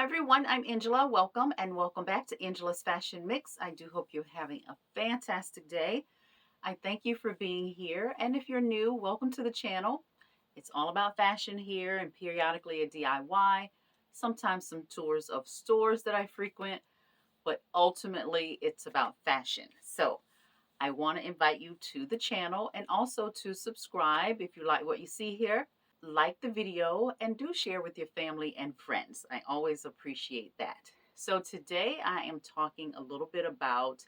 Hi everyone, I'm Angela. Welcome and welcome back to Angela's Fashion Mix. I do hope you're having a fantastic day. I thank you for being here. And if you're new, welcome to the channel. It's all about fashion here and periodically a DIY, sometimes some tours of stores that I frequent, but ultimately it's about fashion. So I want to invite you to the channel and also to subscribe if you like what you see here. Like the video and do share with your family and friends. I always appreciate that. So today I am talking a little bit about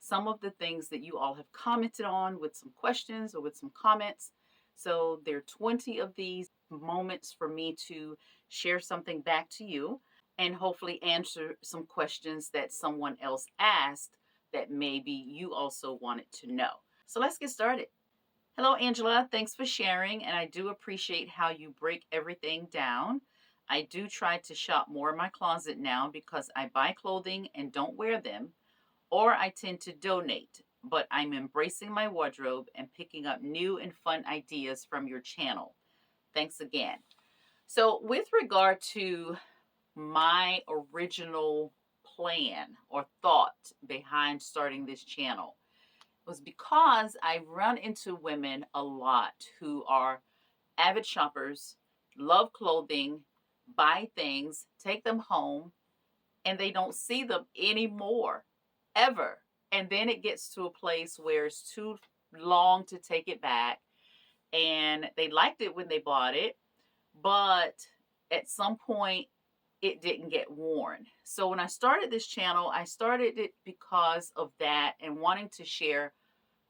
some of the things that you all have commented on with some questions or with some comments. So there are 20 of these moments for me to share something back to you and hopefully answer some questions that someone else asked that maybe you also wanted to know. So let's get started. Hello, Angela. Thanks for sharing, and I do appreciate how you break everything down. I do try to shop more in my closet now because I buy clothing and don't wear them, or I tend to donate, but I'm embracing my wardrobe and picking up new and fun ideas from your channel. Thanks again. So, with regard to my original plan or thought behind starting this channel, was because I run into women a lot who are avid shoppers, love clothing, buy things, take them home, and they don't see them anymore, ever. And then it gets to a place where it's too long to take it back. And they liked it when they bought it, but at some point it didn't get worn. So when I started this channel, I started it because of that and wanting to share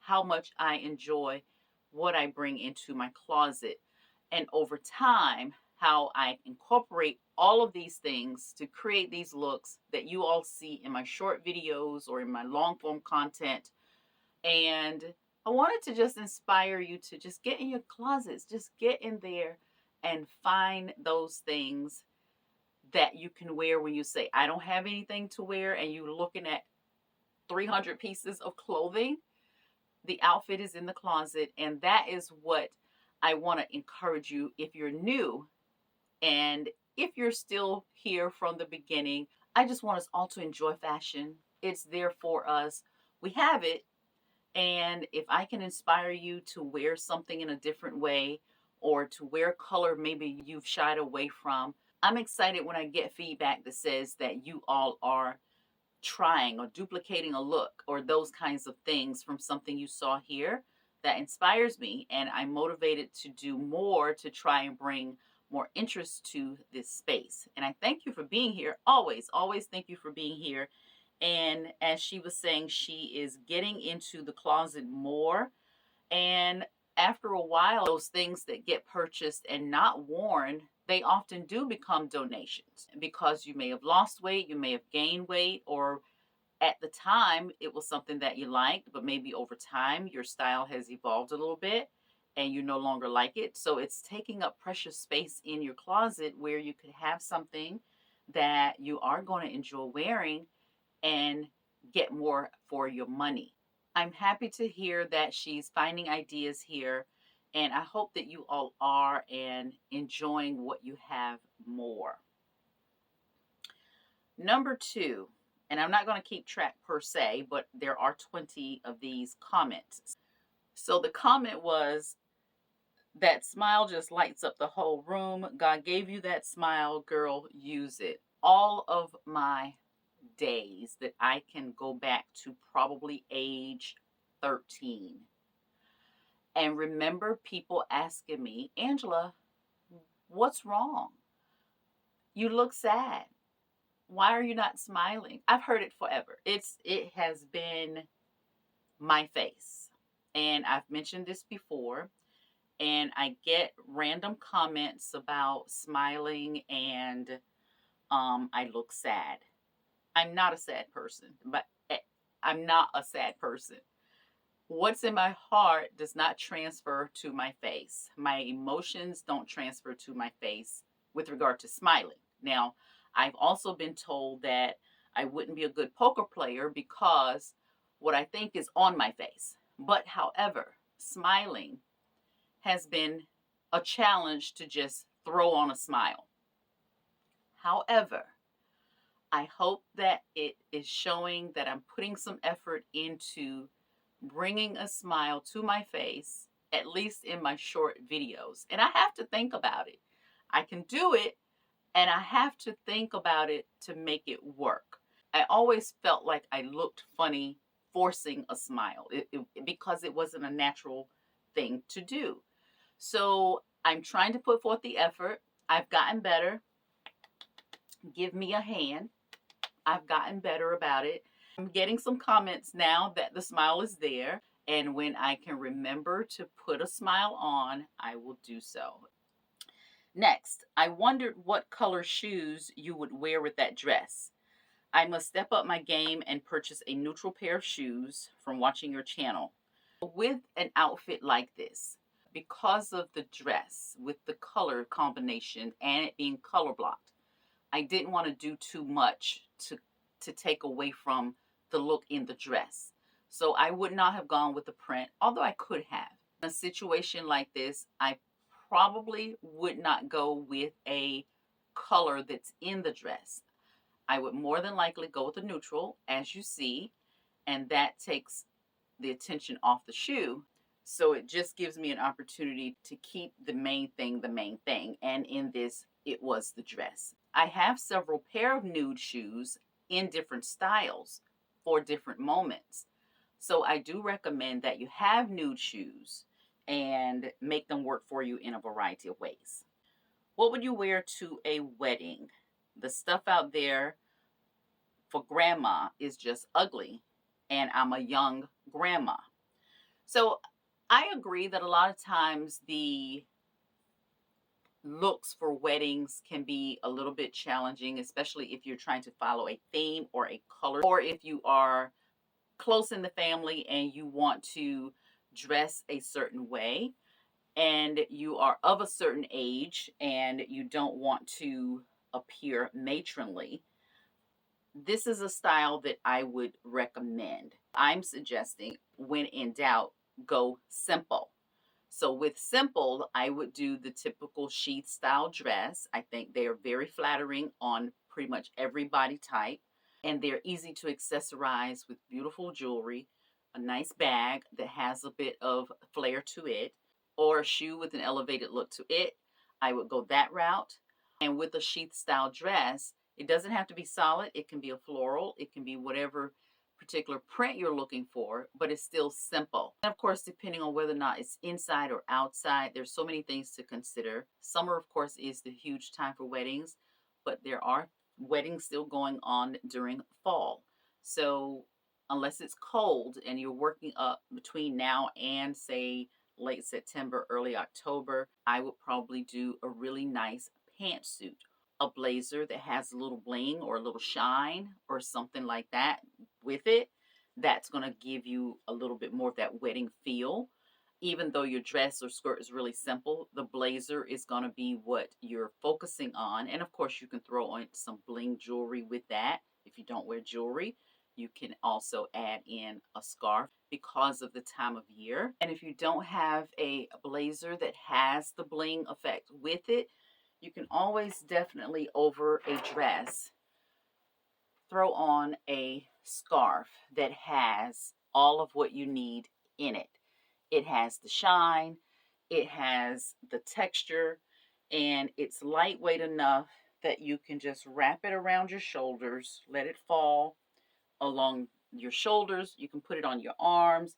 how much I enjoy what I bring into my closet. And over time, how I incorporate all of these things to create these looks that you all see in my short videos or in my long form content. And I wanted to just inspire you to just get in your closets, just get in there and find those things that you can wear when you say, I don't have anything to wear, and you're looking at 300 pieces of clothing. The outfit is in the closet, and that is what I want to encourage you if you're new, and if you're still here from the beginning. I just want us all to enjoy fashion. It's there for us. We have it, and if I can inspire you to wear something in a different way or to wear color maybe you've shied away from, I'm excited when I get feedback that says that you all are trying or duplicating a look or those kinds of things from something you saw here. That inspires me, and I'm motivated to do more to try and bring more interest to this space. And I thank you for being here. Always thank you for being here. And as she was saying, she is getting into the closet more. And after a while, those things that get purchased and not worn, they often do become donations because you may have lost weight, you may have gained weight, or at the time it was something that you liked, but maybe over time your style has evolved a little bit and you no longer like it. So it's taking up precious space in your closet where you could have something that you are going to enjoy wearing and get more for your money. I'm happy to hear that she's finding ideas here, and I hope that you all are and enjoying what you have more. Number two, and I'm not going to keep track per se, but there are 20 of these comments. So the comment was, that smile just lights up the whole room. God gave you that smile, girl, use it. All of my days that I can go back to probably age 13 and remember people asking me, Angela, what's wrong? You look sad. Why are you not smiling? I've heard it forever. It has been my face. And I've mentioned this before, and I get random comments about smiling and I look sad. I'm not a sad person, but I'm not a sad person. What's in my heart does not transfer to my face. My emotions don't transfer to my face with regard to smiling. Now, I've also been told that I wouldn't be a good poker player because what I think is on my face. But however, smiling has been a challenge to just throw on a smile. However, I hope that it is showing that I'm putting some effort into bringing a smile to my face, at least in my short videos. And I have to think about it. I can do it, and I have to think about it to make it work. I always felt like I looked funny forcing a smile because it wasn't a natural thing to do. So I'm trying to put forth the effort. I've gotten better. Give me a hand. I've gotten better about it. I'm getting some comments now that the smile is there. And when I can remember to put a smile on, I will do so. Next, I wondered what color shoes you would wear with that dress. I must step up my game and purchase a neutral pair of shoes from watching your channel. With an outfit like this, because of the dress, with the color combination and it being color blocked, I didn't want to do too much to take away from the look in the dress. So I would not have gone with the print, although I could have. In a situation like this, I probably would not go with a color that's in the dress. I would more than likely go with a neutral, as you see, and that takes the attention off the shoe. So it just gives me an opportunity to keep the main thing the main thing. And in this, it was the dress. I have several pair of nude shoes in different styles for different moments. So I do recommend that you have nude shoes and make them work for you in a variety of ways. What would you wear to a wedding? The stuff out there for grandma is just ugly, and I'm a young grandma. So I agree that a lot of times the looks for weddings can be a little bit challenging, especially if you're trying to follow a theme or a color, or if you are close in the family and you want to dress a certain way and you are of a certain age and you don't want to appear matronly. This is a style that I would recommend. I'm suggesting, when in doubt, go simple. So with simple, I would do the typical sheath style dress. I think they are very flattering on pretty much every body type, and they're easy to accessorize with beautiful jewelry, a nice bag that has a bit of flair to it, or a shoe with an elevated look to it. I would go that route. And with a sheath style dress, it doesn't have to be solid. It can be a floral. It can be whatever particular print you're looking for, but it's still simple. And of course, depending on whether or not it's inside or outside, there's so many things to consider. Summer, of course, is the huge time for weddings, but there are weddings still going on during fall. So unless it's cold and you're working up between now and say late September, early October, I would probably do a really nice pantsuit, a blazer that has a little bling or a little shine or something like that with it. That's going to give you a little bit more of that wedding feel. Even though your dress or skirt is really simple, the blazer is going to be what you're focusing on. And of course, you can throw on some bling jewelry with that. If you don't wear jewelry, you can also add in a scarf because of the time of year. And if you don't have a blazer that has the bling effect with it, you can always definitely, over a dress, throw on a scarf that has all of what you need in it. It has the shine, it has the texture, and it's lightweight enough that you can just wrap it around your shoulders, let it fall along your shoulders. You can put it on your arms,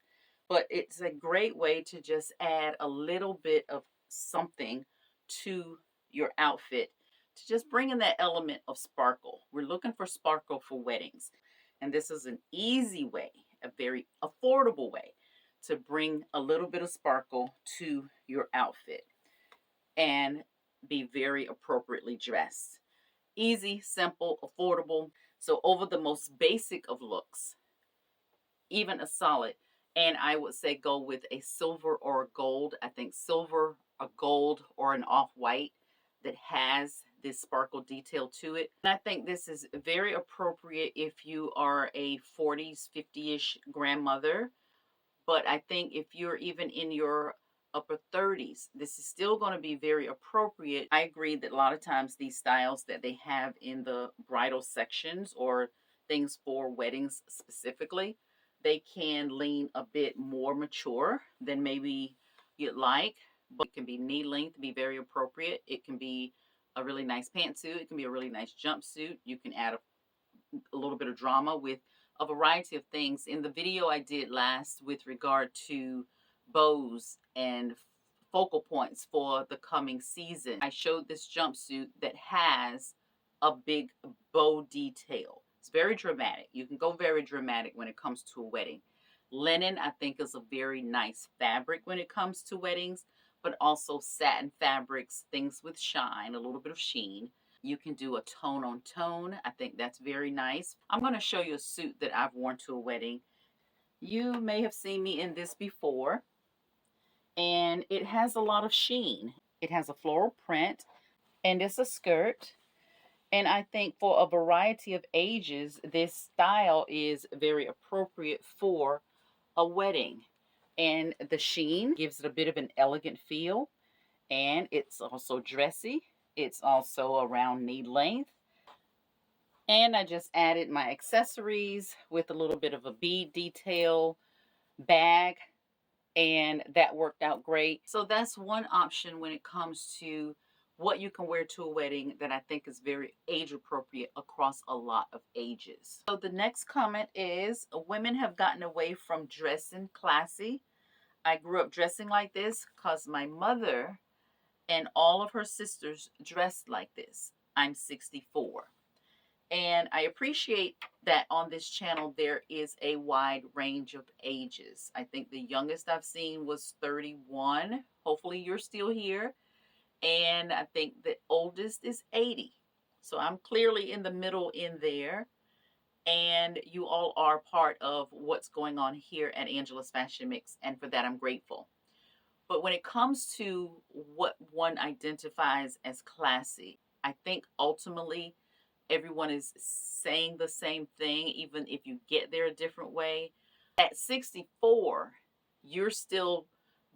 but it's a great way to just add a little bit of something to your outfit to just bring in that element of sparkle. We're looking for sparkle for weddings, and this is an easy way, a very affordable way to bring a little bit of sparkle to your outfit and be very appropriately dressed. Easy, simple, affordable. So over the most basic of looks, even a solid, and I would say go with a silver or a gold. I think silver, a gold, or an off-white that has this sparkle detail to it. And I think this is very appropriate if you are a 40s, 50-ish grandmother. But I think if you're even in your upper 30s. This is still going to be very appropriate. I agree that a lot of times these styles that they have in the bridal sections or things for weddings specifically, they can lean a bit more mature than maybe you'd like, but it can be knee length, be very appropriate. It can be a really nice pantsuit. It can be a really nice jumpsuit. You can add a little bit of drama with a variety of things. In the video I did last with regard to bows and focal points for the coming season, I showed this jumpsuit that has a big bow detail. It's very dramatic. You can go very dramatic when it comes to a wedding. Linen, I think, is a very nice fabric when it comes to weddings, but also satin fabrics, things with shine, a little bit of sheen. You can do a tone on tone. I think that's very nice. I'm going to show you a suit that I've worn to a wedding. You may have seen me in this before, and it has a lot of sheen. It has a floral print, and it's a skirt. And I think for a variety of ages, this style is very appropriate for a wedding. And the sheen gives it a bit of an elegant feel, and it's also dressy. It's also around knee length. And I just added my accessories with a little bit of a bead detail bag, and that worked out great. So that's one option when it comes to what you can wear to a wedding that I think is very age appropriate across a lot of ages. So the next comment is women have gotten away from dressing classy. I grew up dressing like this because my mother and all of her sisters dressed like this. I'm 64. And I appreciate that on this channel there is a wide range of ages. I think the youngest I've seen was 31. Hopefully you're still here. And I think the oldest is 80. So I'm clearly in the middle in there. And you all are part of what's going on here at Angela's Fashion Mix. And for that, I'm grateful. But when it comes to what one identifies as classy, I think ultimately everyone is saying the same thing, even if you get there a different way. At 64, you're still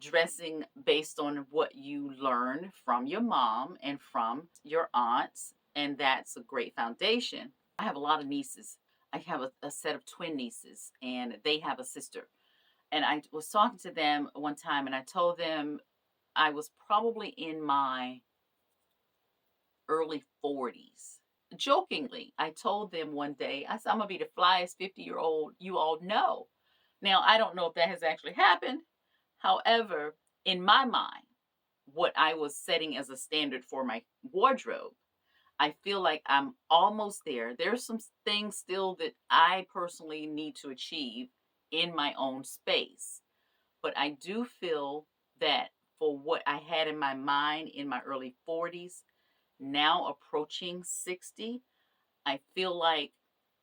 dressing based on what you learned from your mom and from your aunts, and that's a great foundation. I have a lot of nieces. I have a set of twin nieces, and they have a sister. And I was talking to them one time, and I told them I was probably in my early 40s. Jokingly, I told them one day, I said, I'm going to be the flyest 50-year-old you all know. Now, I don't know if that has actually happened. However, in my mind, what I was setting as a standard for my wardrobe, I feel like I'm almost there. There's some things still that I personally need to achieve in my own space. But I do feel that for what I had in my mind in my early 40s, now approaching 60, I feel like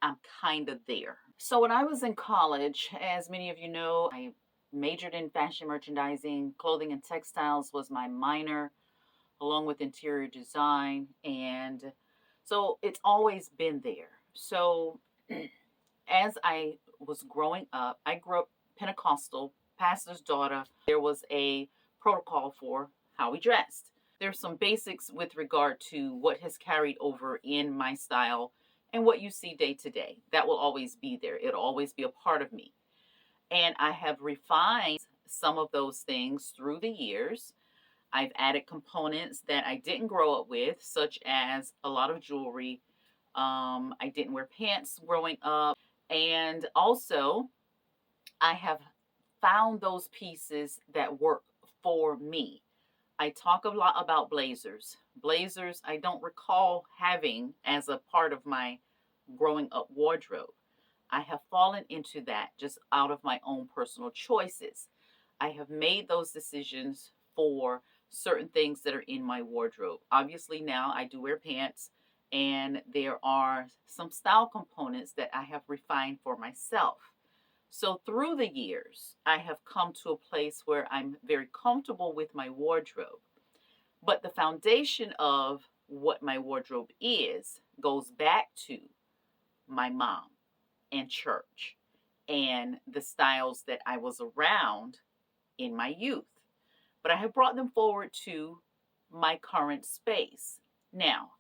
I'm kind of there. So when I was in college, as many of you know, I majored in fashion merchandising. Clothing and textiles was my minor, along with interior design. And so it's always been there. So as I was growing up, I grew up Pentecostal, pastor's daughter. There was a protocol for how we dressed. There's some basics with regard to what has carried over in my style and what you see day to day. That will always be there. It'll always be a part of me. And I have refined some of those things through the years. I've added components that I didn't grow up with, such as a lot of jewelry. I didn't wear pants growing up. And also, I have found those pieces that work for me. I talk a lot about blazers. Blazers, I don't recall having as a part of my growing up wardrobe. I have fallen into that just out of my own personal choices. I have made those decisions for certain things that are in my wardrobe. Obviously, now I do wear pants, and there are some style components that I have refined for myself. So through the years, I have come to a place where I'm very comfortable with my wardrobe. But the foundation of what my wardrobe is goes back to my mom and church and the styles that I was around in my youth. but I have brought them forward to my current space. Now,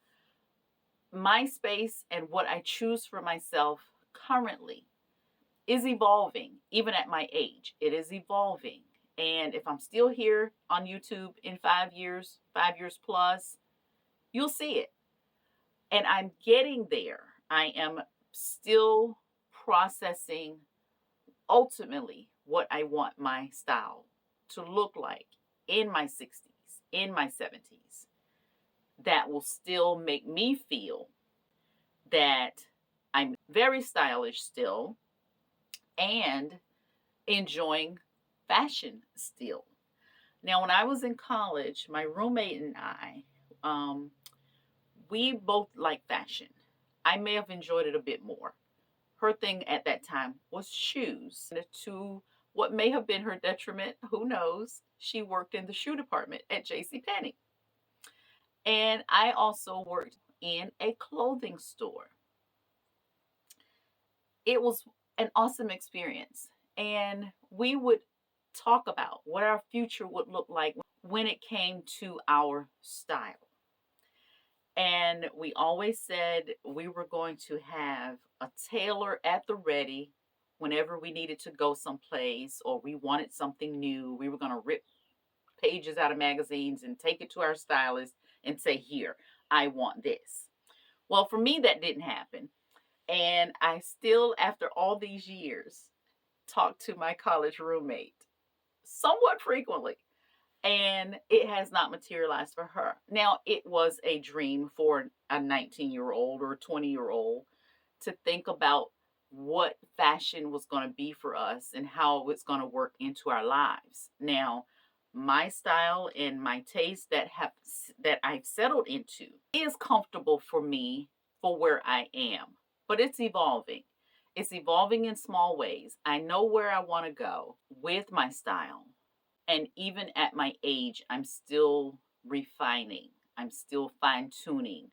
my space and what I choose for myself currently is evolving, even at my age. It is evolving. And if I'm still here on YouTube in 5 years plus, you'll see it. And I'm getting there. I am still processing ultimately what I want my style to look like in my 60s, in my 70s, that will still make me feel that I'm very stylish still and enjoying fashion still. Now, when I was in college, my roommate and I, we both like fashion. I may have enjoyed it a bit more. Her thing at that time was shoes. To what may have been her detriment, who knows? She worked in the shoe department at JCPenney. And I also worked in a clothing store. It was an awesome experience. And we would talk about what our future would look like when it came to our style. And we always said we were going to have a tailor at the ready whenever we needed to go someplace or we wanted something new. We were going to rip pages out of magazines and take it to our stylist and say, "Here, I want this." Well, for me, that didn't happen. And I still, after all these years, talk to my college roommate somewhat frequently. And it has not materialized for her. Now, it was a dream for a 19-year-old or 20-year-old to think about what fashion was going to be for us and how it's going to work into our lives. Now, my style and my taste that I've settled into is comfortable for me for where I am, but it's evolving. It's evolving in small ways. I know where I want to go with my style. And even at my age, I'm still refining. I'm still fine tuning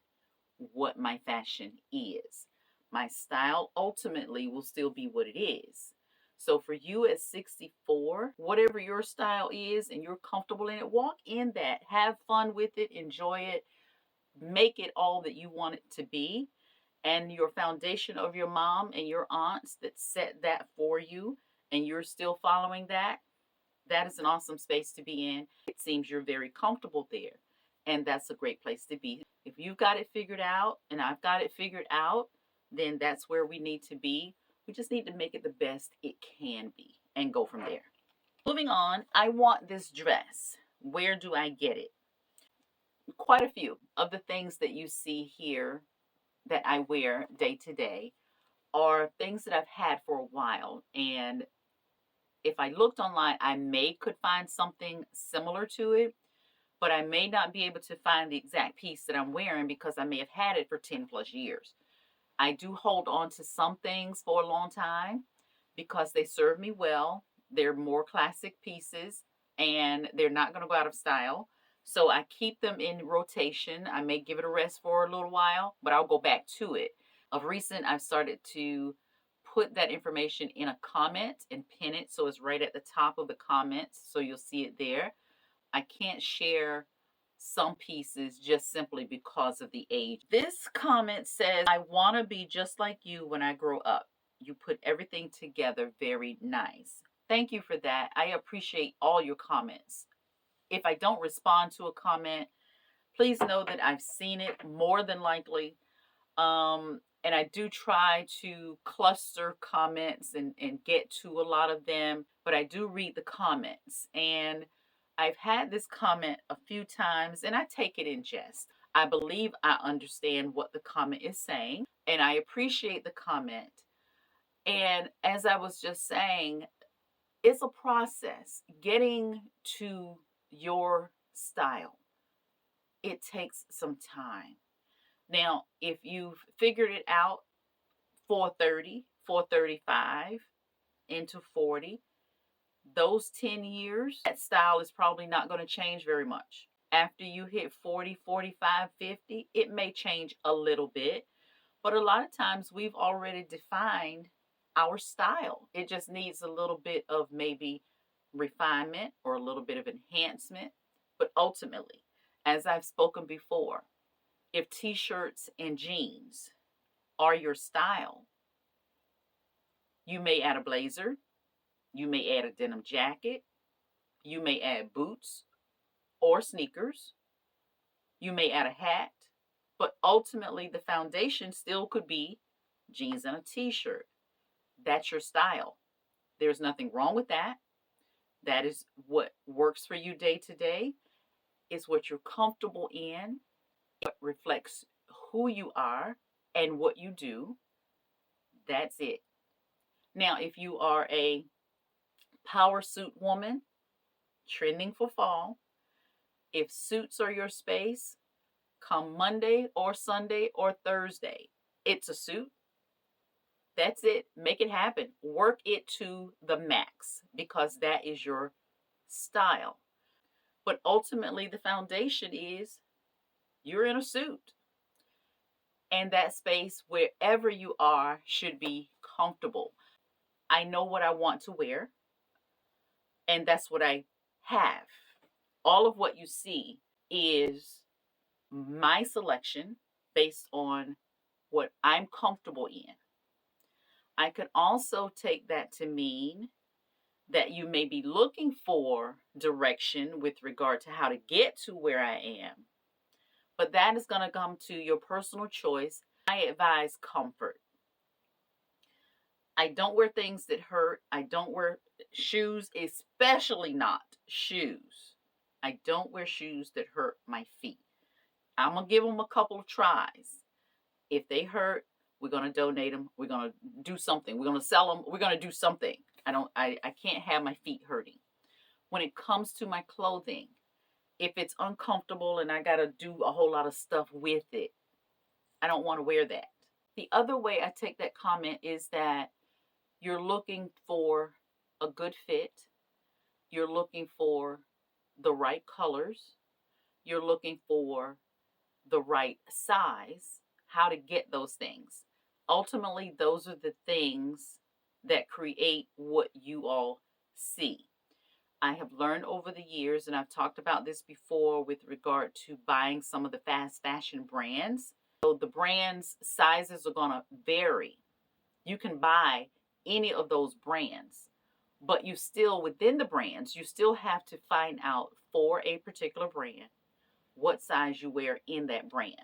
what my fashion is. My style ultimately will still be what it is. So for you at 64, whatever your style is and you're comfortable in it, walk in that. Have fun with it. Enjoy it. Make it all that you want it to be. And your foundation of your mom and your aunts that set that for you, and you're still following that, that is an awesome space to be in. It seems you're very comfortable there. And that's a great place to be. If you've got it figured out and I've got it figured out, then that's where we need to be. We just need to make it the best it can be and go from there. Moving on, I want this dress. Where do I get it? Quite a few of the things that you see here that I wear day to day are things that I've had for a while. And if I looked online, I could find something similar to it, but I may not be able to find the exact piece that I'm wearing because I may have had it for 10 plus years. I do hold on to some things for a long time because they serve me well. They're more classic pieces and they're not going to go out of style. So I keep them in rotation. I may give it a rest for a little while, but I'll go back to it. Of recent, I've started to put that information in a comment and pin it so it's right at the top of the comments so you'll see it there. I can't share some pieces just simply because of the age. This comment says, "I want to be just like you when I grow up. You put everything together very nice." Thank you for that. I appreciate all your comments. If I don't respond to a comment, please know that I've seen it more than likely. And I do try to cluster comments and get to a lot of them, but I do read the comments. And I've had this comment a few times and I take it in jest. I believe I understand what the comment is saying and I appreciate the comment. And as I was just saying, it's a process getting to your style. It takes some time. Now, if you've figured it out 430, 435 into 40, those 10 years, that style is probably not going to change very much. After you hit 40, 45, 50, it may change a little bit, but a lot of times we've already defined our style. It just needs a little bit of maybe refinement or a little bit of enhancement. But ultimately, as I've spoken before, if t-shirts and jeans are your style, you may add a blazer, you may add a denim jacket, you may add boots or sneakers, you may add a hat, but ultimately the foundation still could be jeans and a t-shirt. That's your style. There's nothing wrong with that. That is what works for you day to day. It's what you're comfortable in. It reflects who you are and what you do. That's it. Now, if you are a power suit woman, trending for fall, if suits are your space, come Monday or Sunday or Thursday, it's a suit. That's it. Make it happen. Work it to the max because that is your style. But ultimately, the foundation is you're in a suit. And that space, wherever you are, should be comfortable. I know what I want to wear, and that's what I have. All of what you see is my selection based on what I'm comfortable in. I could also take that to mean that you may be looking for direction with regard to how to get to where I am, but that is going to come to your personal choice. I advise comfort. I don't wear things that hurt. I don't wear shoes, especially not shoes. I don't wear shoes that hurt my feet. I'm going to give them a couple of tries. If they hurt, we're going to donate them. We're going to do something. We're going to sell them. We're going to do something. I can't have my feet hurting. When it comes to my clothing, if it's uncomfortable and I got to do a whole lot of stuff with it, I don't want to wear that. The other way I take that comment is that you're looking for a good fit. You're looking for the right colors. You're looking for the right size, how to get those things. Ultimately, those are the things that create what you all see. I have learned over the years, and I've talked about this before with regard to buying some of the fast fashion brands. So the brands' sizes are going to vary. You can buy any of those brands, but you still, within the brands, you still have to find out for a particular brand what size you wear in that brand.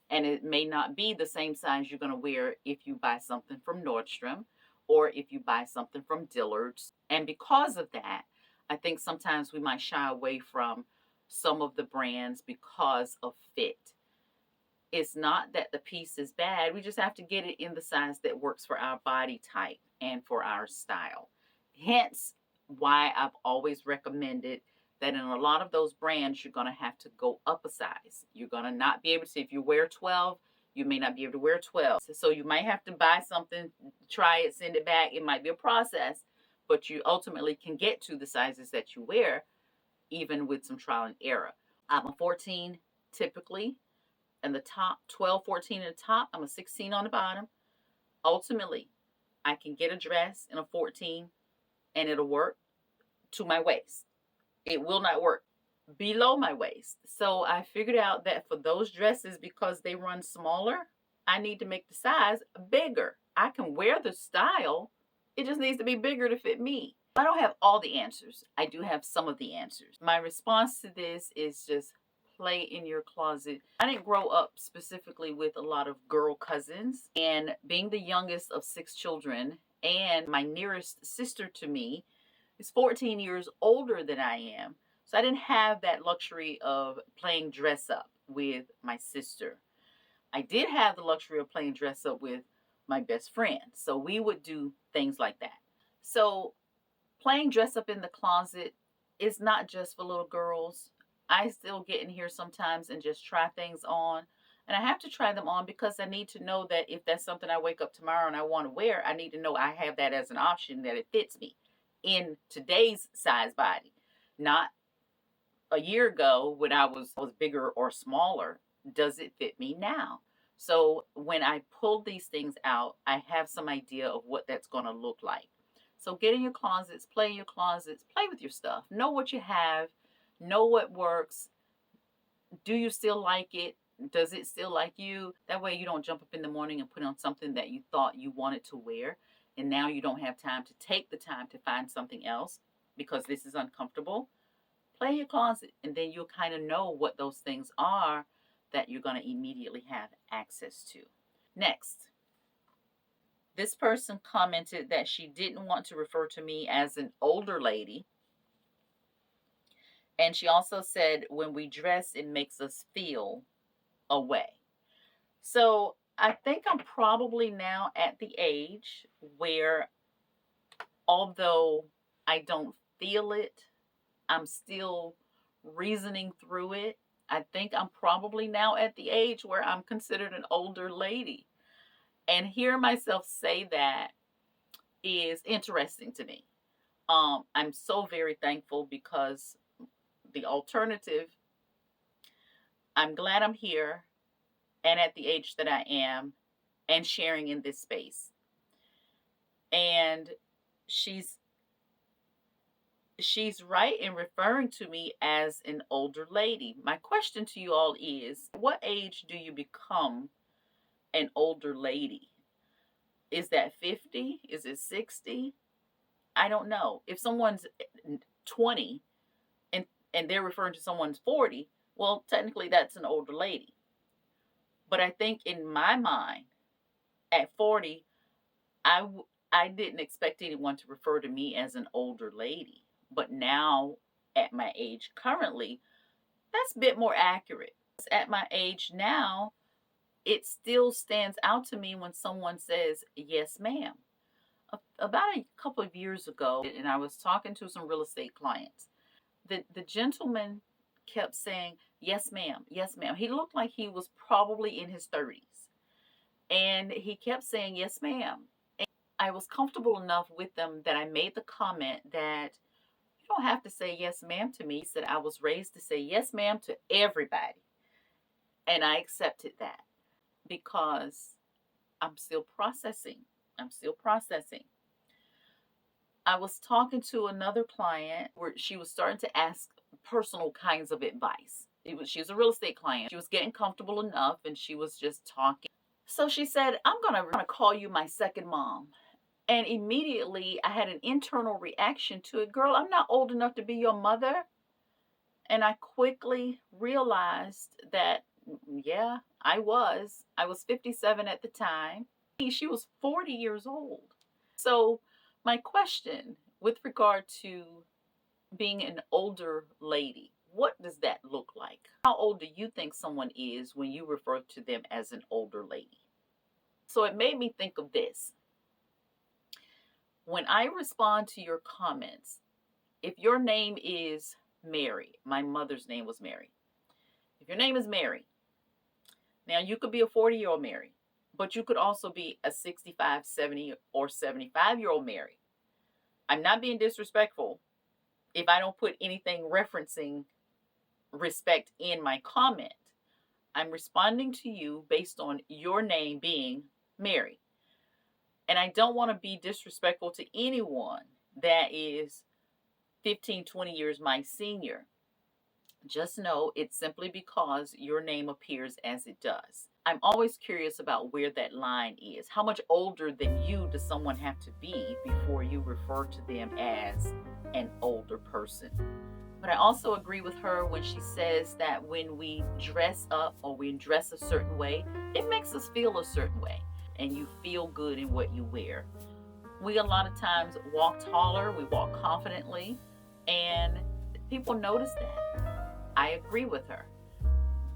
And it may not be the same size you're going to wear if you buy something from Nordstrom or if you buy something from Dillard's. And because of that, I think sometimes we might shy away from some of the brands because of fit. It's not that the piece is bad. We just have to get it in the size that works for our body type and for our style. Hence why I've always recommended that in a lot of those brands, you're going to have to go up a size. You're going to not be able to, if you wear 12, you may not be able to wear 12. So you might have to buy something, try it, send it back. It might be a process, but you ultimately can get to the sizes that you wear, even with some trial and error. I'm a 14 typically, and the top, 12, 14 in the top. I'm a 16 on the bottom. Ultimately, I can get a dress in a 14 and it'll work to my waist. It will not work below my waist. So I figured out that for those dresses, because they run smaller, I need to make the size bigger. I can wear the style. It just needs to be bigger to fit me. I don't have all the answers. I do have some of the answers. My response to this is just play in your closet. I didn't grow up specifically with a lot of girl cousins, and being the youngest of 6 children and my nearest sister to me is 14 years older than I am. So I didn't have that luxury of playing dress up with my sister. I did have the luxury of playing dress up with my best friend. So we would do things like that. So playing dress up in the closet is not just for little girls. I still get in here sometimes and just try things on. And I have to try them on because I need to know that if that's something I wake up tomorrow and I want to wear, I need to know I have that as an option, that it fits me in today's size body. Not a year ago when I was bigger or smaller. Does it fit me now? So when I pull these things out, I have some idea of what that's going to look like. So get in your closets, play in your closets, play with your stuff. Know what you have, know what works. Do you still like it? Does it still like you? That way you don't jump up in the morning and put on something that you thought you wanted to wear. And now you don't have time to take the time to find something else because this is uncomfortable. Play in your closet, and then you'll kind of know what those things are that you're going to immediately have access to. Next, this person commented that she didn't want to refer to me as an older lady. And she also said when we dress, it makes us feel away. So I think I'm probably now at the age where, although I don't feel it, I'm still reasoning through it. I think I'm probably now at the age where I'm considered an older lady. And hearing myself say that is interesting to me. I'm so very thankful because the alternative, I'm glad I'm here and at the age that I am and sharing in this space. And she's right in referring to me as an older lady. My question to you all is, what age do you become an older lady? Is that 50? Is it 60? I don't know. If someone's 20 and they're referring to someone's 40, well, technically that's an older lady. But I think in my mind, at 40, I didn't expect anyone to refer to me as an older lady. But now, at my age currently, that's a bit more accurate. At my age now, it still stands out to me when someone says, yes, ma'am. About a couple of years ago, and I was talking to some real estate clients, the gentleman kept saying, yes, ma'am, yes, ma'am. He looked like he was probably in his 30s. And he kept saying, yes, ma'am. And I was comfortable enough with them that I made the comment that you don't have to say yes, ma'am to me. He said I was raised to say yes, ma'am to everybody. And I accepted that because I'm still processing. I'm still processing. I was talking to another client where she was starting to ask personal kinds of advice. She was a real estate client. She was getting comfortable enough and she was just talking. So she said, I'm going to call you my second mom. And immediately I had an internal reaction to it. Girl, I'm not old enough to be your mother. And I quickly realized that, yeah, I was. I was 57 at the time. She was 40 years old. So my question with regard to being an older lady, what does that look like? How old do you think someone is when you refer to them as an older lady? So it made me think of this. When I respond to your comments, if your name is Mary, my mother's name was Mary. If your name is Mary, now you could be a 40-year-old Mary, but you could also be a 65, 70, or 75-year-old Mary. I'm not being disrespectful if I don't put anything referencing respect in my comment. I'm responding to you based on your name being Mary. And I don't want to be disrespectful to anyone that is 15, 20 years my senior. Just know it's simply because your name appears as it does. I'm always curious about where that line is. How much older than you does someone have to be before you refer to them as an older person? But I also agree with her when she says that when we dress up or we dress a certain way, it makes us feel a certain way and you feel good in what you wear. We a lot of times walk taller, we walk confidently, and people notice that. I agree with her.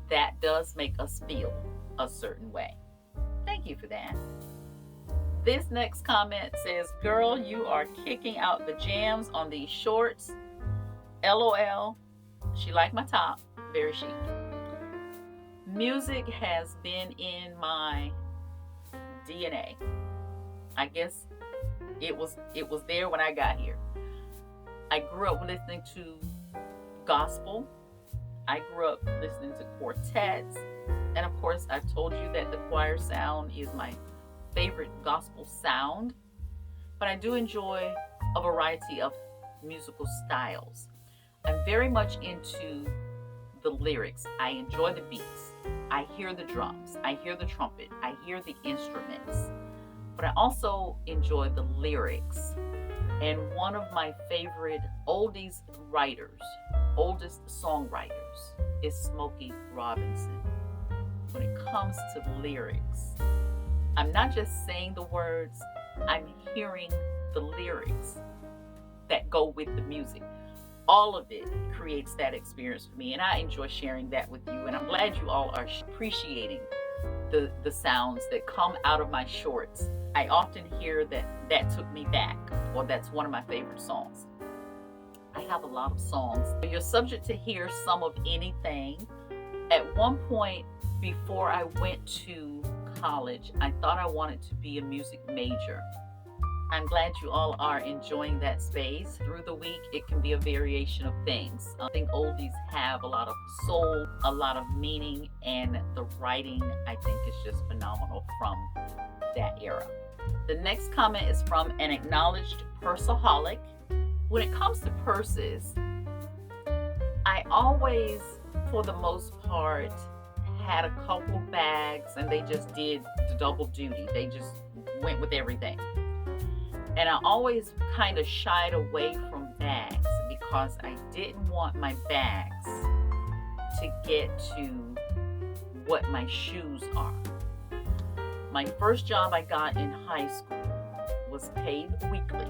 That does make us feel a certain way. Thank you for that. This next comment says, girl, you are kicking out the jams on these shorts. LOL. She liked my top. Very chic. Music has been in my DNA. I guess it was there when I got here. I grew up listening to gospel. I grew up listening to quartets. And of course, I told you that the choir sound is my favorite gospel sound. But I do enjoy a variety of musical styles. I'm very much into the lyrics. I enjoy the beats. I hear the drums. I hear the trumpet. I hear the instruments. But I also enjoy the lyrics. And one of my favorite oldies writers, oldest songwriters, is Smokey Robinson. When it comes to lyrics, I'm not just saying the words, I'm hearing the lyrics that go with the music. All of it creates that experience for me, and I enjoy sharing that with you. And I'm glad you all are appreciating the sounds that come out of my shorts. I often hear that took me back, or that's one of my favorite songs. I have a lot of songs. You're subject to hear some of anything. At one point, before I went to college, I thought I wanted to be a music major. I'm glad you all are enjoying that space. Through the week, it can be a variation of things. I think oldies have a lot of soul, a lot of meaning, and the writing, I think, is just phenomenal from that era. The next comment is from an acknowledged purseaholic. When it comes to purses, I always, for the most part, had a couple bags and they just did the double duty. They just went with everything. And I always kind of shied away from bags because I didn't want my bags to get to what my shoes are. My first job I got in high school was paid weekly,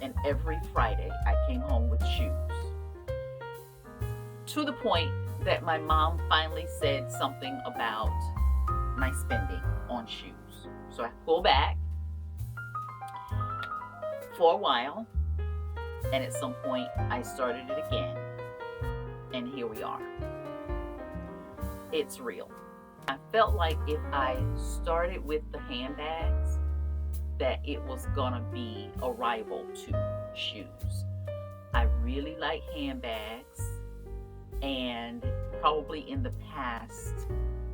and every Friday I came home with shoes. To the point that my mom finally said something about my spending on shoes. So I pulled back for a while, and at some point I started it again, and here we are. It's real. I felt like if I started with the handbags, that it was gonna be a rival to shoes. I really like handbags, and probably in the past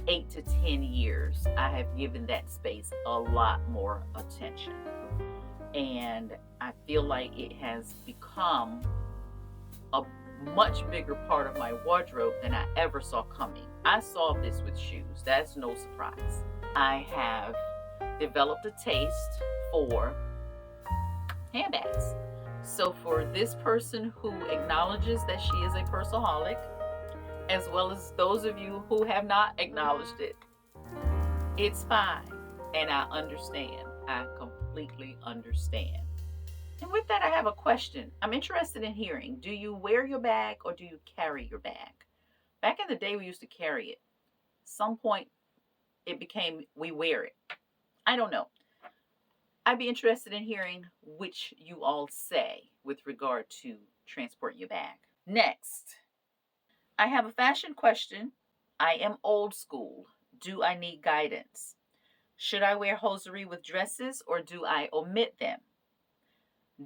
8 to 10 years, I have given that space a lot more attention. And I feel like it has become a much bigger part of my wardrobe than I ever saw coming. I saw this with shoes. That's no surprise. I have developed a taste for handbags. So for this person who acknowledges that she is a purseaholic, as well as those of you who have not acknowledged it, it's fine. And I understand. I completely understand. And with that, I have a question. I'm interested in hearing, do you wear your bag or do you carry your bag? Back in the day, we used to carry it. Some point, it became we wear it. I don't know. I'd be interested in hearing which you all say with regard to transporting your bag. Next, I have a fashion question. I am old school. Do I need guidance? Should I wear hosiery with dresses or do I omit them?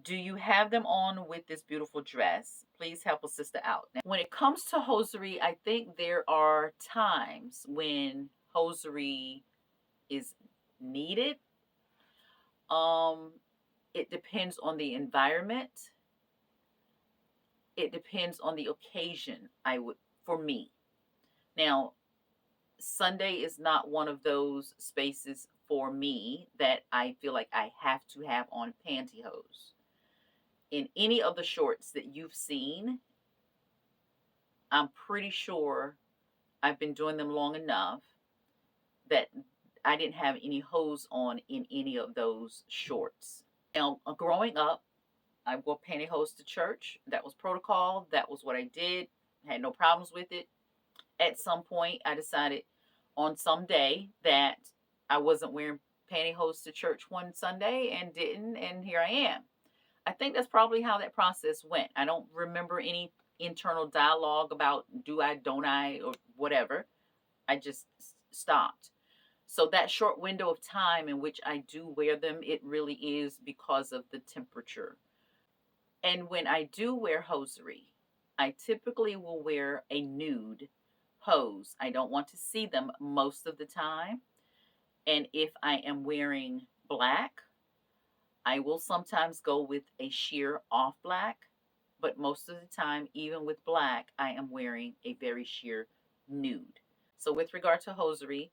Do you have them on with this beautiful dress? Please help a sister out. Now, when it comes to hosiery, I think there are times when hosiery is needed. It depends on the environment. It depends on the occasion, for me. Now, Sunday is not one of those spaces for me that I feel like I have to have on pantyhose. In any of the shorts that you've seen, I'm pretty sure I've been doing them long enough that I didn't have any hose on in any of those shorts. Now, growing up, I wore pantyhose to church. That was protocol. That was what I did. I had no problems with it. At some point, I decided on some day that I wasn't wearing pantyhose to church one Sunday and didn't, and here I am. I think that's probably how that process went. I don't remember any internal dialogue about do I, don't I, or whatever. I just stopped. So that short window of time in which I do wear them, it really is because of the temperature. And when I do wear hosiery, I typically will wear a nude hose. I don't want to see them most of the time. And if I am wearing black, I will sometimes go with a sheer off black, but most of the time, even with black, I am wearing a very sheer nude. So with regard to hosiery,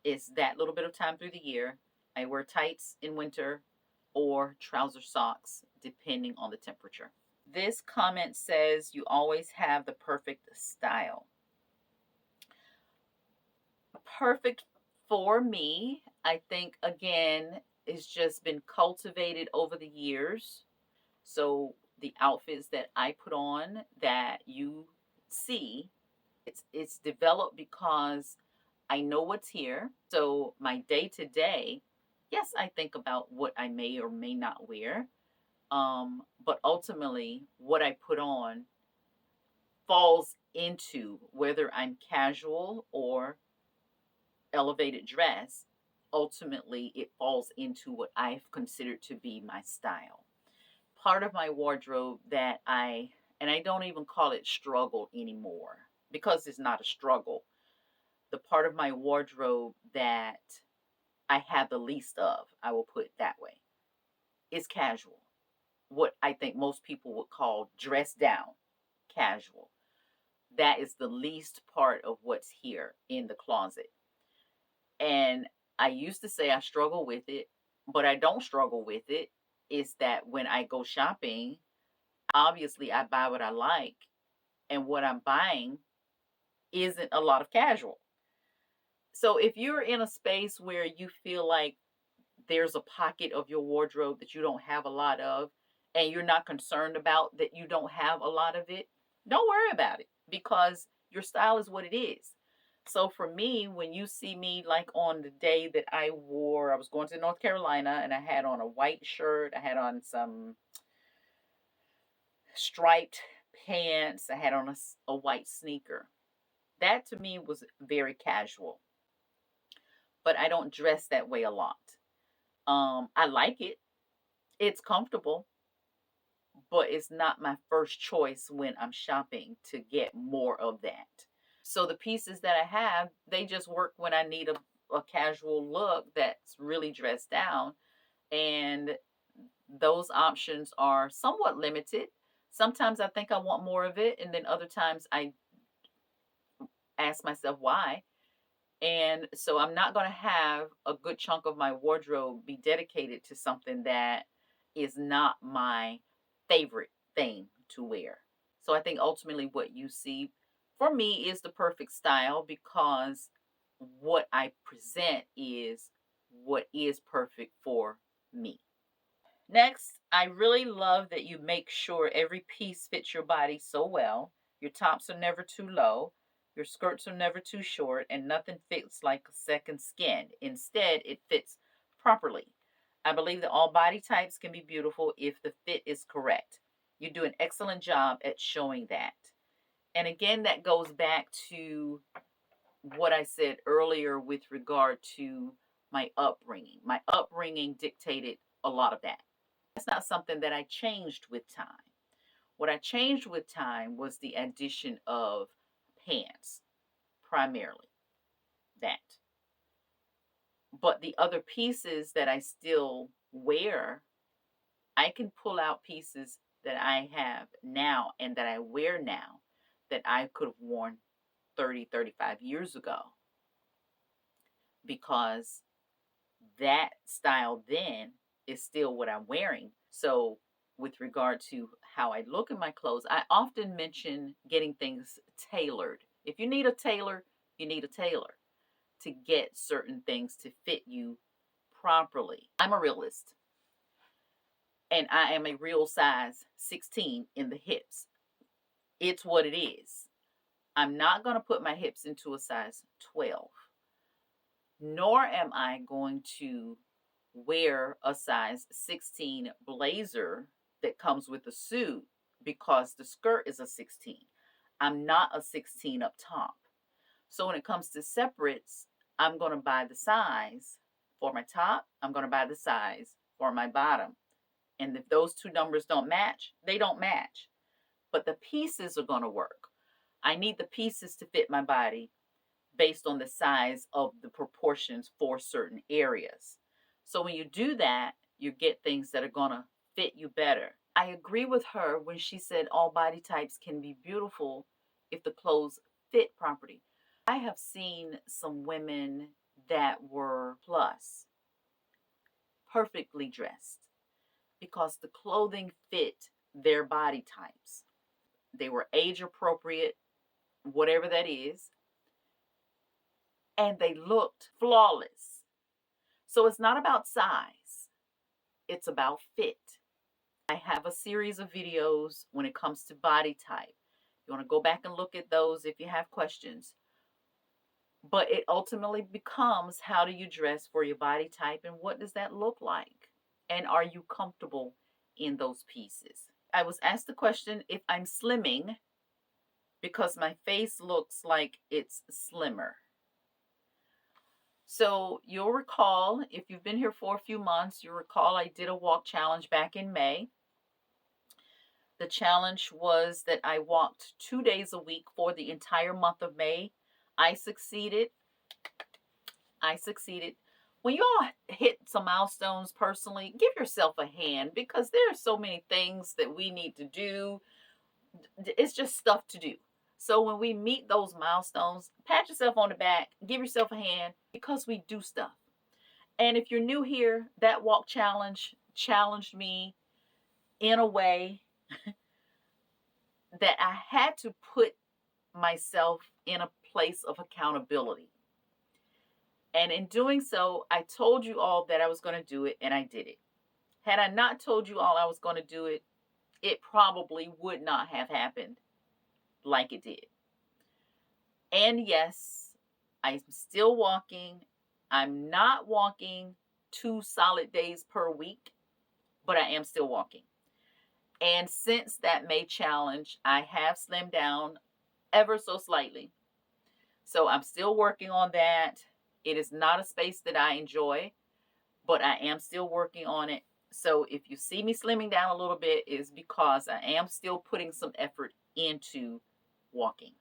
it's that little bit of time through the year. I wear tights in winter or trouser socks, depending on the temperature. This comment says you always have the perfect style. Perfect for me, I think, again, it's just been cultivated over the years. So the outfits that I put on that you see, it's developed because I know what's here. So my day to day, yes, I think about what I may or may not wear. But ultimately, what I put on falls into whether I'm casual or elevated dress. Ultimately, it falls into what I've considered to be my style. Part of my wardrobe that and I don't even call it struggle anymore because it's not a struggle. The part of my wardrobe that I have the least of, I will put it that way, is casual. What I think most people would call dress down casual. That is the least part of what's here in the closet. And I used to say I struggle with it, but I don't struggle with it. Is that when I go shopping, obviously I buy what I like, and what I'm buying isn't a lot of casual. So if you're in a space where you feel like there's a pocket of your wardrobe that you don't have a lot of, and you're not concerned about that you don't have a lot of it, don't worry about it because your style is what it is. So for me, when you see me like on the day that I was going to North Carolina and I had on a white shirt, I had on some striped pants, I had on a white sneaker. That to me was very casual, but I don't dress that way a lot. I like it. It's comfortable, but it's not my first choice when I'm shopping to get more of that. So the pieces that I have, they just work when I need a casual look that's really dressed down. And those options are somewhat limited. Sometimes I think I want more of it, and then other times I ask myself why. And so I'm not going to have a good chunk of my wardrobe be dedicated to something that is not my favorite thing to wear. So I think ultimately what you see for me is the perfect style because what I present is what is perfect for me. Next, I really love that you make sure every piece fits your body so well. Your tops are never too low, your skirts are never too short, and nothing fits like a second skin. Instead, it fits properly. I believe that all body types can be beautiful if the fit is correct. You do an excellent job at showing that. And again, that goes back to what I said earlier with regard to my upbringing. My upbringing dictated a lot of that. That's not something that I changed with time. What I changed with time was the addition of pants, primarily that. But the other pieces that I still wear, I can pull out pieces that I have now and that I wear now that I could have worn 30, 35 years ago because that style then is still what I'm wearing. So, with regard to how I look in my clothes, I often mention getting things tailored. If you need a tailor, you need a tailor to get certain things to fit you properly. I'm a realist and I am a real size 16 in the hips. It's what it is. I'm not going to put my hips into a size 12, nor am I going to wear a size 16 blazer that comes with a suit because the skirt is a 16. I'm not a 16 up top. So when it comes to separates, I'm going to buy the size for my top, I'm going to buy the size for my bottom. And if those two numbers don't match, they don't match. But the pieces are going to work. I need the pieces to fit my body based on the size of the proportions for certain areas. So when you do that, you get things that are going to fit you better. I agree with her when she said all body types can be beautiful if the clothes fit properly. I have seen some women that were plus, perfectly dressed, because the clothing fit their body types. They were age appropriate, whatever that is, and they looked flawless. So it's not about size, it's about fit. I have a series of videos when it comes to body type. You want to go back and look at those if you have questions. But it ultimately becomes, how do you dress for your body type and what does that look like? And are you comfortable in those pieces? I was asked the question if I'm slimming because my face looks like it's slimmer. So you'll recall, if you've been here for a few months, you'll recall I did a walk challenge back in May. The challenge was that I walked 2 days a week for the entire month of May. I succeeded. When you all hit some milestones personally, give yourself a hand, because there are so many things that we need to do. It's just stuff to do. So when we meet those milestones, pat yourself on the back, give yourself a hand, because we do stuff. And if you're new here, that walk challenge challenged me in a way that I had to put myself in a place of accountability. And in doing so, I told you all that I was going to do it, and I did it. Had I not told you all I was going to do it, it probably would not have happened like it did. And yes, I'm still walking. I'm not walking 2 solid days per week, but I am still walking. And since that May challenge, I have slimmed down ever so slightly. So I'm still working on that. It is not a space that I enjoy, but I am still working on it. So if you see me slimming down a little bit, it's because I am still putting some effort into walking.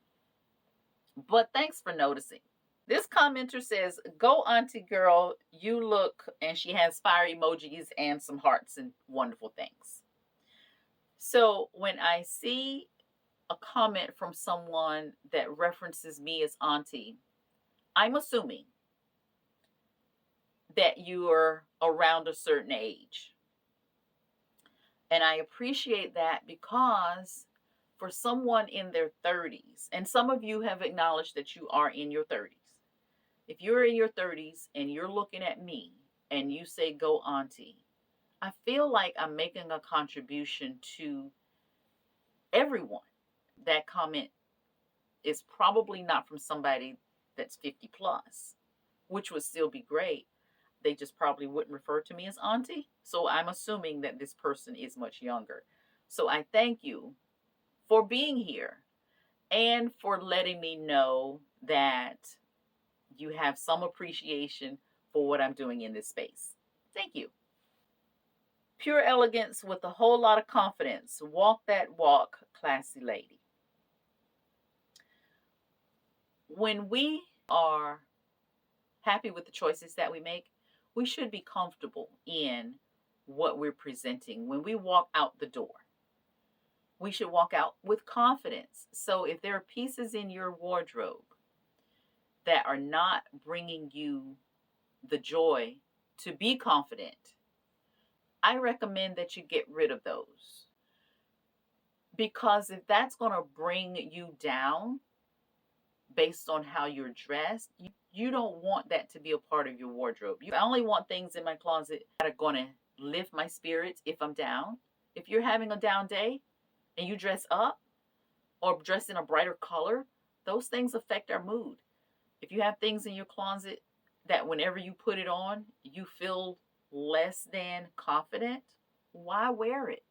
But thanks for noticing. This commenter says, "Go auntie girl, you look," and she has fire emojis and some hearts and wonderful things. So when I see a comment from someone that references me as auntie, I'm assuming that you're around a certain age. And I appreciate that, because for someone in their 30s, and some of you have acknowledged that you are in your 30s. If you're in your 30s and you're looking at me and you say, "Go auntie," I feel like I'm making a contribution to everyone. That comment is probably not from somebody that's 50 plus, which would still be great. They just probably wouldn't refer to me as auntie. So I'm assuming that this person is much younger. So I thank you for being here and for letting me know that you have some appreciation for what I'm doing in this space. Thank you. Pure elegance with a whole lot of confidence. Walk that walk, classy lady. When we are happy with the choices that we make, we should be comfortable in what we're presenting when we walk out the door. We should walk out with confidence. So if there are pieces in your wardrobe that are not bringing you the joy to be confident, I recommend that you get rid of those. Because if that's going to bring you down based on how you're dressed, you don't want that to be a part of your wardrobe. I only want things in my closet that are going to lift my spirits if I'm down. If you're having a down day and you dress up or dress in a brighter color, those things affect our mood. If you have things in your closet that whenever you put it on, you feel less than confident, why wear it?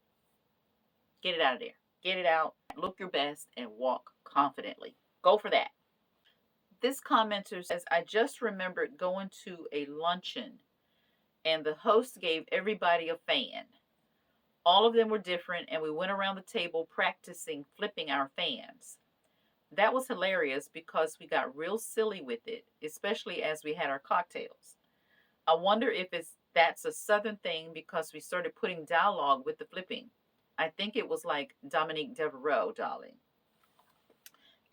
Get it out of there. Get it out, look your best, and walk confidently. Go for that. This commenter says, "I just remembered going to a luncheon and the host gave everybody a fan. All of them were different and we went around the table practicing flipping our fans. That was hilarious because we got real silly with it, especially as we had our cocktails. I wonder if it's that's a Southern thing because we started putting dialogue with the flipping. I think it was like Dominique Devereaux, darling.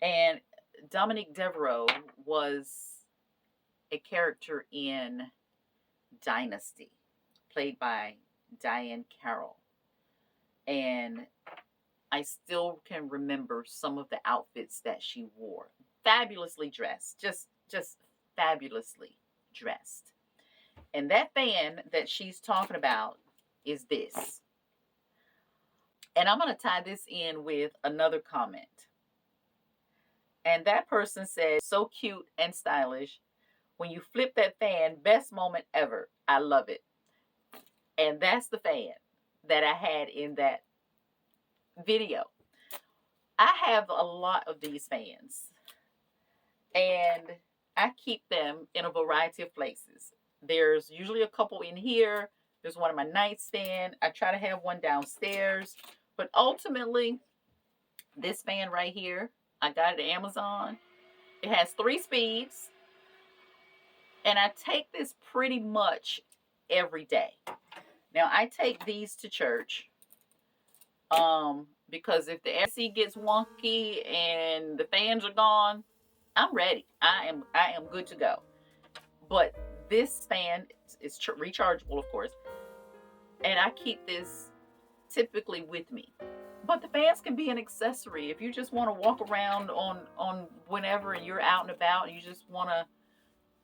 And Dominique Devereaux was a character in Dynasty, played by Diane Carroll. And I still can remember some of the outfits that she wore. Fabulously dressed, just fabulously dressed. And that fan that she's talking about is this. And I'm going to tie this in with another comment. And that person said, so cute and stylish. When you flip that fan, best moment ever. I love it. And that's the fan that I had in that video. I have a lot of these fans. And I keep them in a variety of places. There's usually a couple in here. There's one in my nightstand. I try to have one downstairs. But ultimately, this fan right here, I got it at Amazon. It has 3 speeds. And I take this pretty much every day. Now, I take these to church. Because if the AC gets wonky and the fans are gone, I'm ready. I am good to go. But this fan is rechargeable, of course. And I keep this typically with me. But the fans can be an accessory. If you just want to walk around on whenever and you're out and about and you just want to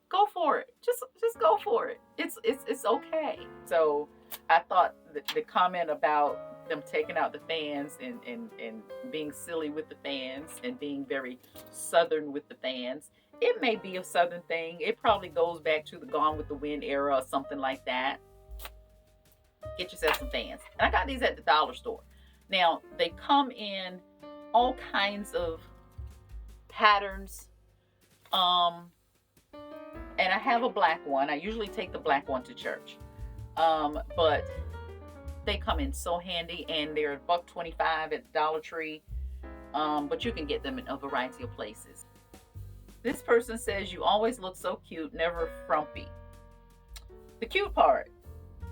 go for it. Just go for it. It's okay. So I thought the comment about them taking out the fans and being silly with the fans and being very Southern with the fans, it may be a Southern thing. It probably goes back to the Gone with the Wind era or something like that. Get yourself some fans. And I got these at the dollar store. Now, they come in all kinds of patterns. And I have a black one. I usually take the black one to church. But they come in so handy, and they're $1.25 at Dollar Tree. But you can get them in a variety of places. This person says, you always look so cute, never frumpy. The cute part.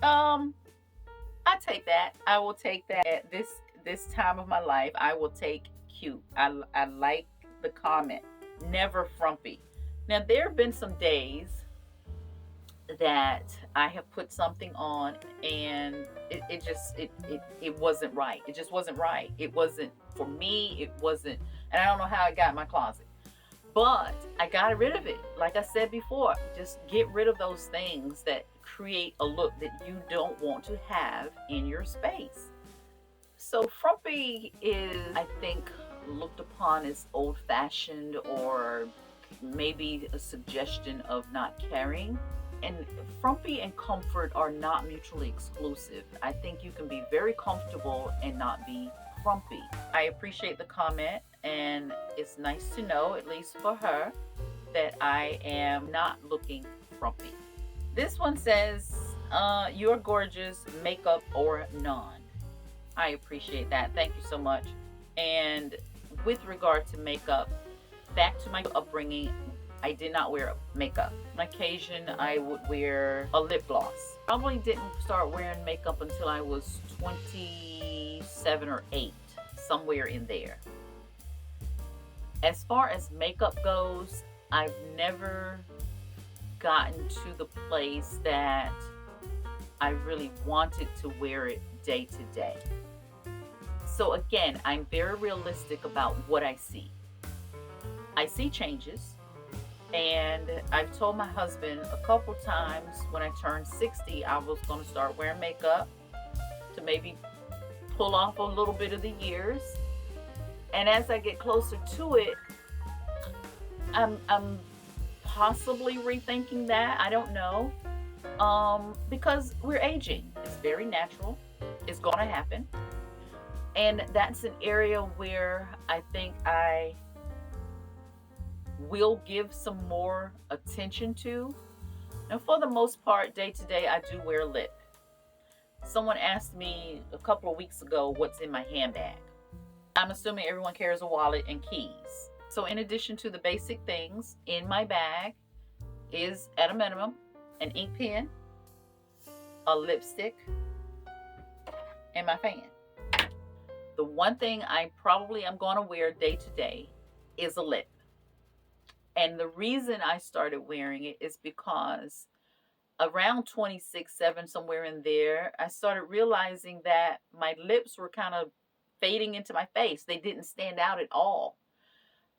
I take that. I will take that at this time of my life. I will take cute. I like the comment. Never frumpy. Now, there have been some days that I have put something on and it wasn't right. It just wasn't right. It wasn't for me. It wasn't, and I don't know how it got in my closet. But I got rid of it. Like I said before, just get rid of those things that create a look that you don't want to have in your space. So frumpy is, I think, looked upon as old-fashioned or maybe a suggestion of not caring. And frumpy and comfort are not mutually exclusive. I think you can be very comfortable and not be frumpy. I appreciate the comment, and it's nice to know, at least for her, that I am not looking frumpy. This one says, you're gorgeous, makeup or none. I appreciate that. Thank you so much. And with regard to makeup, back to my upbringing, I did not wear makeup. On occasion, I would wear a lip gloss. Probably didn't start wearing makeup until I was 27 or 8, somewhere in there. As far as makeup goes, I've never gotten to the place that I really wanted to wear it day to day. So again, I'm very realistic about what I see. I see changes. And I've told my husband a couple times when I turned 60, I was going to start wearing makeup to maybe pull off a little bit of the years. And as I get closer to it, I'm possibly rethinking that. I don't know. Because we're aging. It's very natural. It's going to happen. And that's an area where I think I will give some more attention to. And for the most part, day to day, I do wear lip. Someone asked me a couple of weeks ago what's in my handbag. I'm assuming everyone carries a wallet and keys. So in addition to the basic things, in my bag is, at a minimum, an ink pen, a lipstick, and my fan. The one thing I probably am going to wear day to day is a lip. And the reason I started wearing it is because around 26, 7, somewhere in there, I started realizing that my lips were kind of fading into my face. They didn't stand out at all.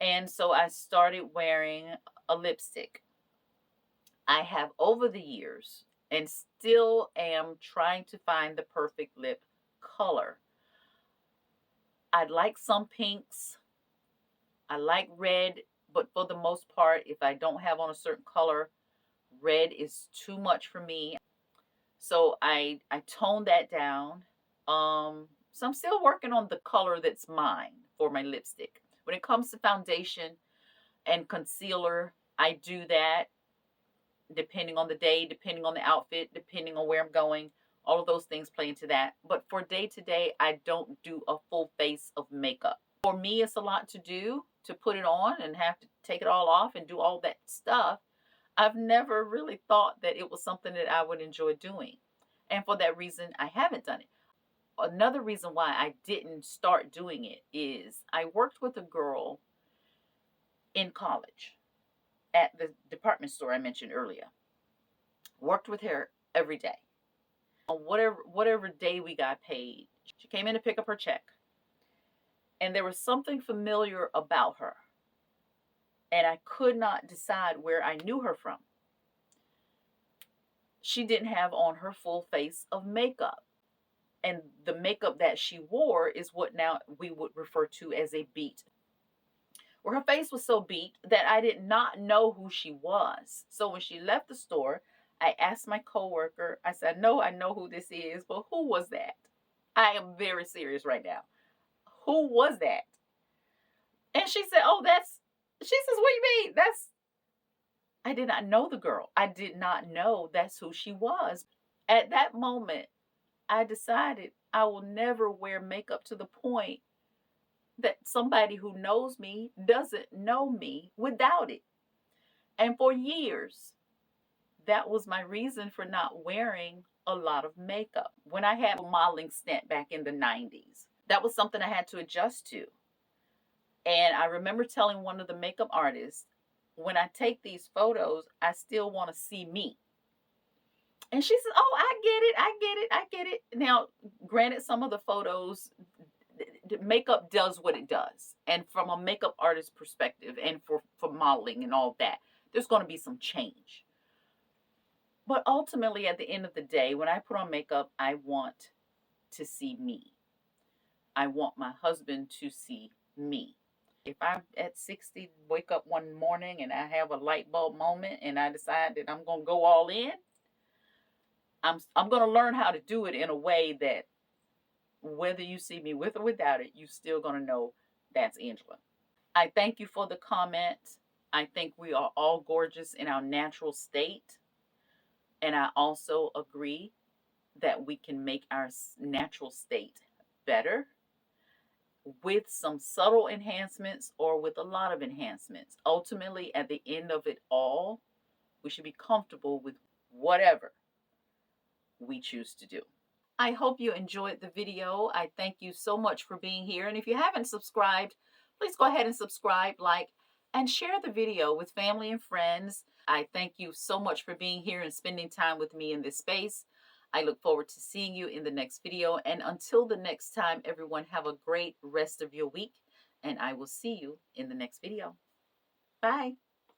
And so I started wearing a lipstick. I have over the years and still am trying to find the perfect lip color. I like some pinks. I like red, but for the most part, if I don't have on a certain color, red is too much for me. So I toned that down. So I'm still working on the color that's mine for my lipstick. When it comes to foundation and concealer, I do that depending on the day, depending on the outfit, depending on where I'm going. All of those things play into that. But for day to day, I don't do a full face of makeup. For me, it's a lot to do to put it on and have to take it all off and do all that stuff. I've never really thought that it was something that I would enjoy doing. And for that reason, I haven't done it. Another reason why I didn't start doing it is I worked with a girl in college at the department store I mentioned earlier. Worked with her every day. On whatever day we got paid, she came in to pick up her check. And there was something familiar about her. And I could not decide where I knew her from. She didn't have on her full face of makeup. And the makeup that she wore is what now we would refer to as a beat. Well, her face was so beat that I did not know who she was. So when she left the store, I asked my coworker, I said, no, I know who this is, but who was that? I am very serious right now. Who was that? And she said, she says, what do you mean? I did not know the girl. I did not know that's who she was. At that moment, I decided I will never wear makeup to the point that somebody who knows me doesn't know me without it. And for years, that was my reason for not wearing a lot of makeup. When I had a modeling stint back in the 90s, that was something I had to adjust to. And I remember telling one of the makeup artists, when I take these photos, I still want to see me. And she says, oh, I get it. Now, granted, some of the photos, the makeup does what it does. And from a makeup artist perspective and for modeling and all that, there's going to be some change. But ultimately, at the end of the day, when I put on makeup, I want to see me. I want my husband to see me. If I'm at 60, wake up one morning and I have a light bulb moment and I decide that I'm going to go all in, I'm going to learn how to do it in a way that whether you see me with or without it, you're still going to know that's Angela. I thank you for the comment. I think we are all gorgeous in our natural state. And I also agree that we can make our natural state better with some subtle enhancements or with a lot of enhancements. Ultimately, at the end of it all, we should be comfortable with whatever we choose to do. I hope you enjoyed the video. I thank you so much for being here. And if you haven't subscribed, please go ahead and subscribe, like, and share the video with family and friends. I thank you so much for being here and spending time with me in this space. I look forward to seeing you in the next video. And until the next time, everyone, have a great rest of your week. And I will see you in the next video. Bye.